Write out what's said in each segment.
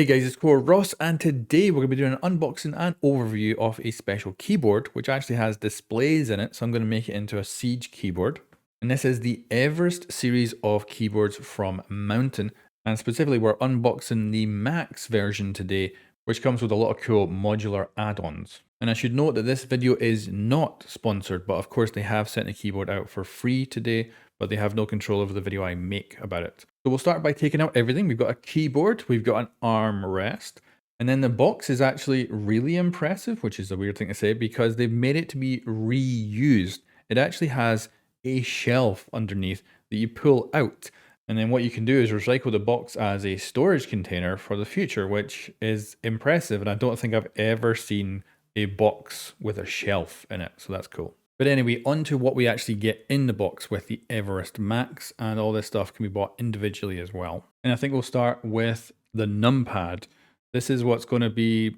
Hey guys, it's Core Ross, and today we're going to be doing an unboxing and overview of a special keyboard, which actually has displays in it, so I'm going to make it into a Siege keyboard. And this is the Everest series of keyboards from Mountain, and specifically we're unboxing the Max version today, which comes with a lot of cool modular add-ons. And I should note that this video is not sponsored, but of course they have sent the keyboard out for free today, but they have no control over the video I make about it. So we'll start by taking out everything. We've got a keyboard, we've got an arm rest, and then the box is actually really impressive, which is a weird thing to say because they've made it to be reused. It actually has a shelf underneath that you pull out. And then what you can do is recycle the box as a storage container for the future, which is impressive. And I don't think I've ever seen a box with a shelf in it. So that's cool. But anyway, on to what we actually get in the box with the Everest Max, and all this stuff can be bought individually as well. And I think we'll start with the numpad. This is what's going to be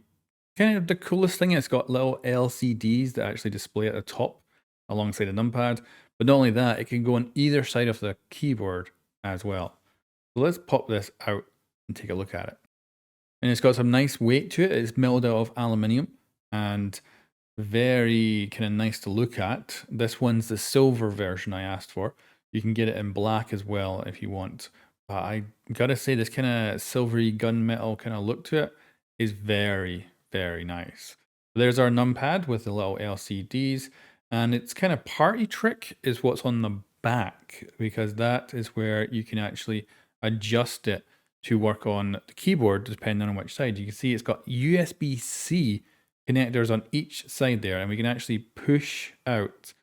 kind of the coolest thing. It's got little LCDs that actually display at the top alongside the numpad. But not only that, it can go on either side of the keyboard as well. So let's pop this out and take a look at it. And it's got some nice weight to it. It's milled out of aluminium and very kind of nice to look at. This one's the silver version I asked for. You can get it in black as well if you want. But I gotta say, this kind of silvery gunmetal kind of look to it is very, very nice. There's our numpad with the little LCDs, and it's kind of party trick is what's on the back, because that is where you can actually adjust it to work on the keyboard depending on which side. You can see it's got USB-C connectors on each side there, and we can actually push out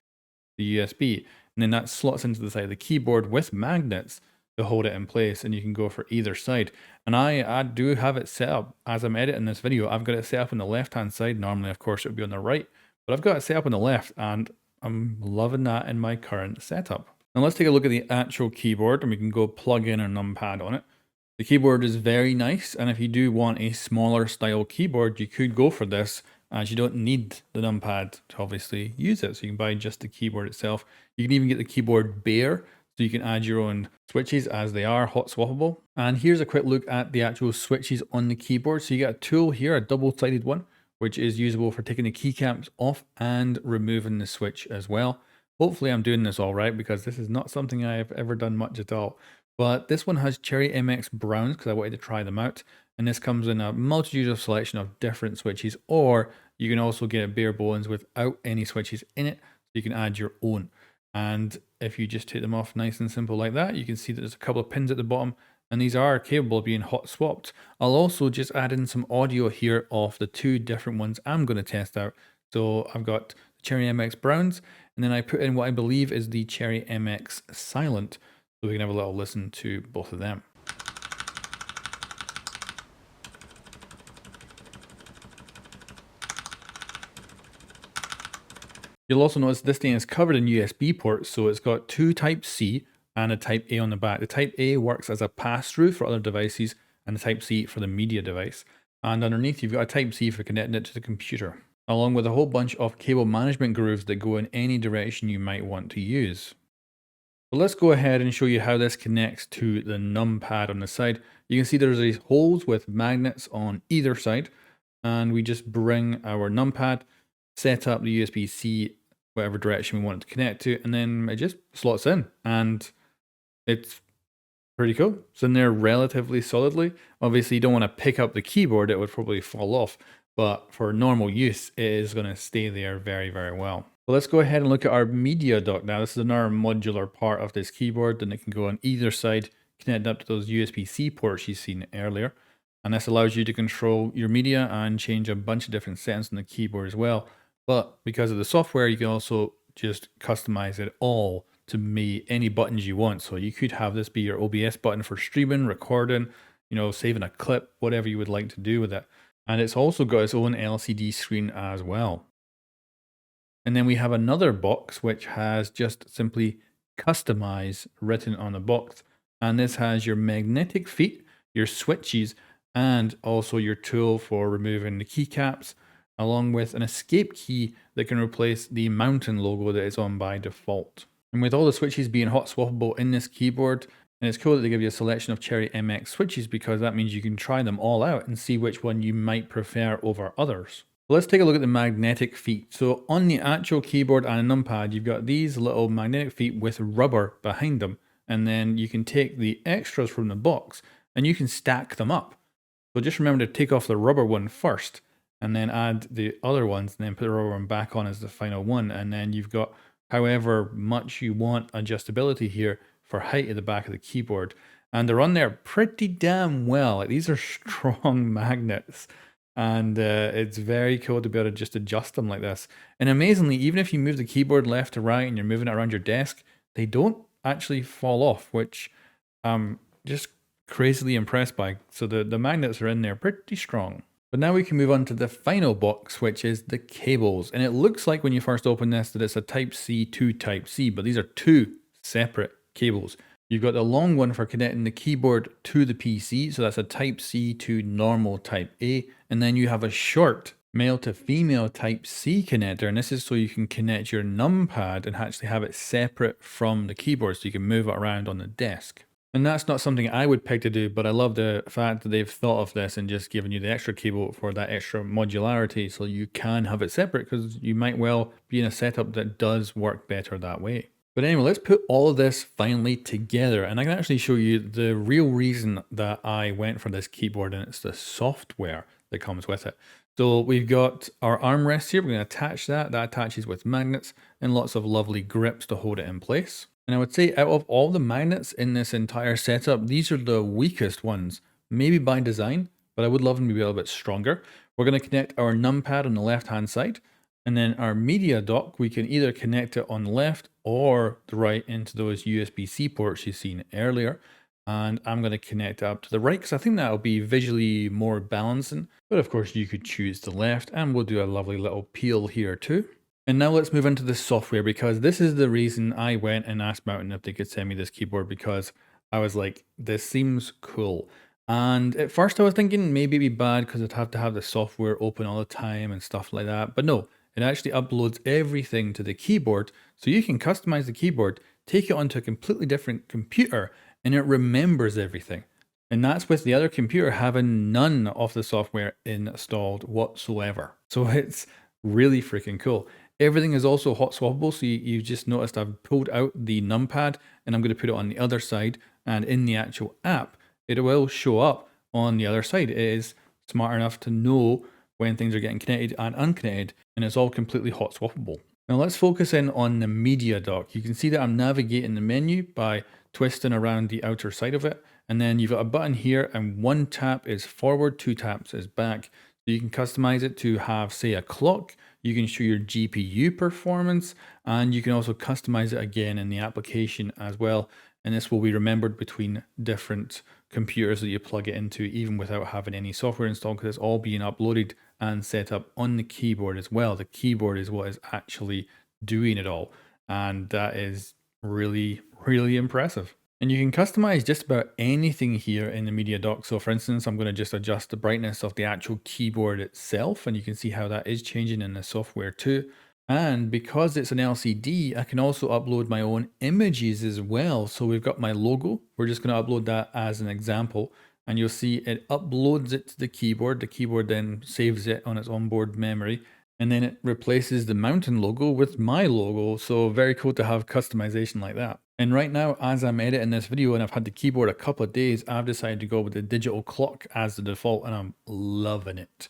the USB, and then that slots into the side of the keyboard with magnets to hold it in place, and you can go for either side. And I do have it set up as I'm editing this video. I've got it set up on the left hand side. Normally of course it would be on the right, but I've got it set up on the left, and I'm loving that in my current setup. Now let's take a look at the actual keyboard, and we can go plug in our numpad on it. The keyboard is very nice, and if you do want a smaller style keyboard, you could go for this, as you don't need the numpad to obviously use it. So you can buy just the keyboard itself. You can even get the keyboard bare, so you can add your own switches as they are hot swappable. And here's a quick look at the actual switches on the keyboard. So you get a tool here, a double-sided one, which is usable for taking the keycaps off and removing the switch as well. Hopefully I'm doing this all right, because this is not something I have ever done much at all. But this one has Cherry MX Browns because I wanted to try them out. And this comes in a multitude of selection of different switches, or you can also get it bare bones without any switches in it. So you can add your own. And if you just take them off nice and simple like that, you can see that there's a couple of pins at the bottom, and these are capable of being hot swapped. I'll also just add in some audio here of the two different ones I'm going to test out. So I've got the Cherry MX Browns, and then I put in what I believe is the Cherry MX Silent. So we can have a little listen to both of them. You'll also notice this thing is covered in USB ports, so it's got two Type-C and a Type-A on the back. The Type-A works as a pass-through for other devices, and the Type-C for the media device. And underneath you've got a Type-C for connecting it to the computer, along with a whole bunch of cable management grooves that go in any direction you might want to use. So let's go ahead and show you how this connects to the numpad on the side. You can see there's these holes with magnets on either side, and we just bring our numpad, set up the USB-C whatever direction we want it to connect to, and then it just slots in, and it's pretty cool. It's in there relatively solidly. Obviously you don't want to pick up the keyboard, it would probably fall off, but for normal use it is going to stay there very, very well. Well, let's go ahead and look at our media dock now. This is another modular part of this keyboard, and it can go on either side, connect up to those USB-C ports you've seen earlier. And this allows you to control your media and change a bunch of different settings on the keyboard as well. But because of the software, you can also just customize it all to be any buttons you want. So you could have this be your OBS button for streaming, recording, saving a clip, whatever you would like to do with it. And it's also got its own LCD screen as well. And then we have another box which has just simply customize written on the box. And this has your magnetic feet, your switches, and also your tool for removing the keycaps, along with an escape key that can replace the Mountain logo that is on by default. And with all the switches being hot swappable in this keyboard, And it's cool that they give you a selection of Cherry MX switches because that means you can try them all out and see which one you might prefer over others. Let's take a look at the magnetic feet. So on the actual keyboard and a numpad, you've got these little magnetic feet with rubber behind them. And then you can take the extras from the box and you can stack them up. So just remember to take off the rubber one first and then add the other ones and then put the rubber one back on as the final one. And then you've got however much you want adjustability here for height at the back of the keyboard. And they're on there pretty damn well. Like, these are strong magnets. And it's very cool to be able to just adjust them like this. And amazingly, even if you move the keyboard left to right and you're moving it around your desk, they don't actually fall off, which I'm just crazily impressed by. So the magnets are in there pretty strong. But now we can move on to the final box, which is the cables. And it looks like when you first open this that it's a Type-C to Type-C, but these are two separate cables. You've got the long one for connecting the keyboard to the PC, so that's a Type-C to normal Type-A, and then you have a short male to female Type-C connector, and this is so you can connect your numpad and actually have it separate from the keyboard so you can move it around on the desk. And that's not something I would pick to do, but I love the fact that they've thought of this and just given you the extra cable for that extra modularity so you can have it separate, because you might well be in a setup that does work better that way. But anyway, let's put all of this finally together, and I can actually show you the real reason that I went for this keyboard, and it's the software that comes with it. So we've got our armrest here. We're going to attach that. That attaches with magnets and lots of lovely grips to hold it in place. And I would say out of all the magnets in this entire setup, these are the weakest ones, maybe by design, but I would love them to be a little bit stronger. We're going to connect our numpad on the left-hand side, and then our media dock, we can either connect it on the left or the right into those USB-C ports you've seen earlier. And I'm going to connect it up to the right because I think that'll be visually more balancing. But of course you could choose the left, and we'll do a lovely little peel here too. And now let's move into the software, because this is the reason I went and asked Mountain if they could send me this keyboard, because I was like, this seems cool. And at first I was thinking maybe it'd be bad because I'd have to have the software open all the time and stuff like that. But no, it actually uploads everything to the keyboard, so you can customize the keyboard, take it onto a completely different computer, and it remembers everything. And that's with the other computer having none of the software installed whatsoever. So it's really freaking cool. Everything is also hot swappable, so you just noticed I've pulled out the numpad and I'm going to put it on the other side, and in the actual app it will show up on the other side. It is smart enough to know when things are getting connected and unconnected, and it's all completely hot swappable. Now let's focus in on the media dock. You can see that I'm navigating the menu by twisting around the outer side of it, and then you've got a button here, and one tap is forward, two taps is back. So you can customize it to have, say, a clock. You can show your GPU performance, and you can also customize it again in the application as well. And this will be remembered between different computers that you plug it into, even without having any software installed, because it's all being uploaded and set up on the keyboard as well. The keyboard is what is actually doing it all, and that is really, really impressive. And you can customize just about anything here in the media dock. So for instance, I'm going to just adjust the brightness of the actual keyboard itself, and you can see how that is changing in the software too. And because it's an LCD, I can also upload my own images as well. So we've got my logo. We're just going to upload that as an example. And you'll see it uploads it to the keyboard. The keyboard then saves it on its onboard memory. And then it replaces the Mountain logo with my logo. So very cool to have customization like that. And right now, as I'm editing this video and I've had the keyboard a couple of days, I've decided to go with the digital clock as the default, and I'm loving it.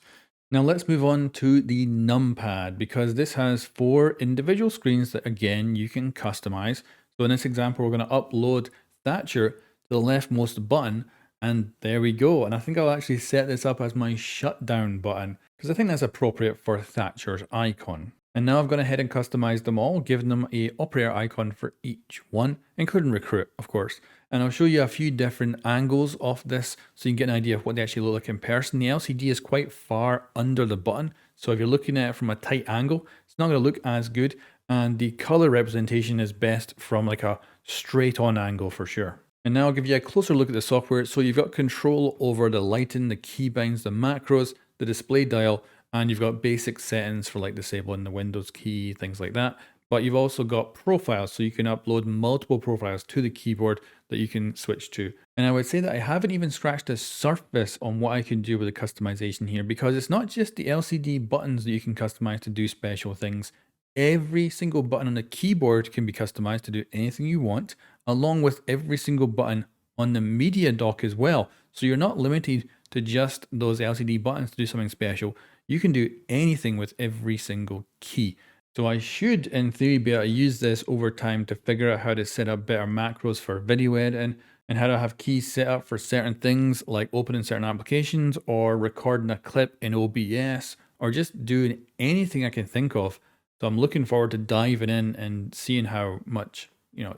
Now let's move on to the numpad, because this has 4 individual screens that again you can customize. So in this example, we're going to upload Thatcher to the leftmost button, and there we go. And I think I'll actually set this up as my shutdown button, because I think that's appropriate for Thatcher's icon. And now I've gone ahead and customized them all, giving them a operator icon for each one, including recruit, of course. And I'll show you a few different angles of this so you can get an idea of what they actually look like in person. The LCD is quite far under the button, so if you're looking at it from a tight angle, it's not going to look as good. And the color representation is best from like a straight on angle for sure. And now I'll give you a closer look at the software. So you've got control over the lighting, the keybinds, the macros, the display dial, and you've got basic settings for like disabling the Windows key, things like that. but you've also got profiles, so you can upload multiple profiles to the keyboard that you can switch to. And I would say that I haven't even scratched the surface on what I can do with the customization here, because it's not just the LCD buttons that you can customize to do special things. Every single button on the keyboard can be customized to do anything you want, along with every single button on the media dock as well. So you're not limited to just those LCD buttons to do something special. You can do anything with every single key. So I should, in theory, be able to use this over time to figure out how to set up better macros for video editing, and how to have keys set up for certain things like opening certain applications or recording a clip in OBS or just doing anything I can think of. So I'm looking forward to diving in and seeing how much,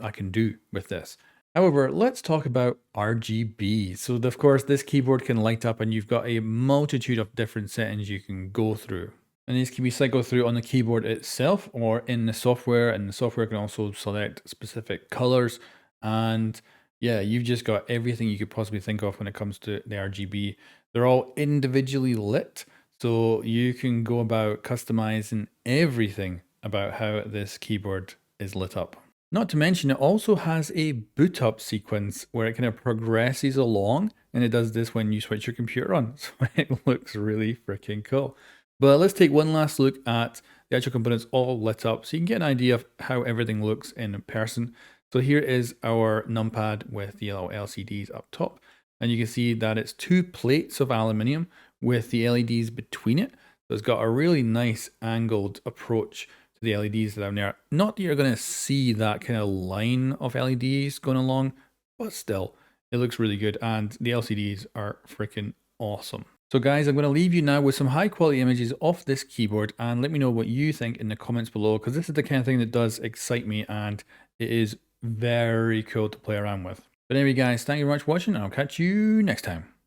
I can do with this. However, let's talk about RGB. So of course, this keyboard can light up and you've got a multitude of different settings you can go through. And these can be cycled through on the keyboard itself or in the software, and the software can also select specific colors. And yeah, you've just got everything you could possibly think of when it comes to the RGB. They're all individually lit, so you can go about customizing everything about how this keyboard is lit up. Not to mention, it also has a boot up sequence where it kind of progresses along, and it does this when you switch your computer on. So it looks really freaking cool. But let's take one last look at the actual components all lit up so you can get an idea of how everything looks in person. So here is our numpad with the little LCDs up top. And you can see that it's 2 plates of aluminium with the LEDs between it. So it's got a really nice angled approach to the LEDs down there. Not that you're going to see that kind of line of LEDs going along, but still, it looks really good. And the LCDs are freaking awesome. So guys, I'm going to leave you now with some high quality images of this keyboard, and let me know what you think in the comments below, because this is the kind of thing that does excite me and it is very cool to play around with. But anyway guys, thank you very much for watching, and I'll catch you next time.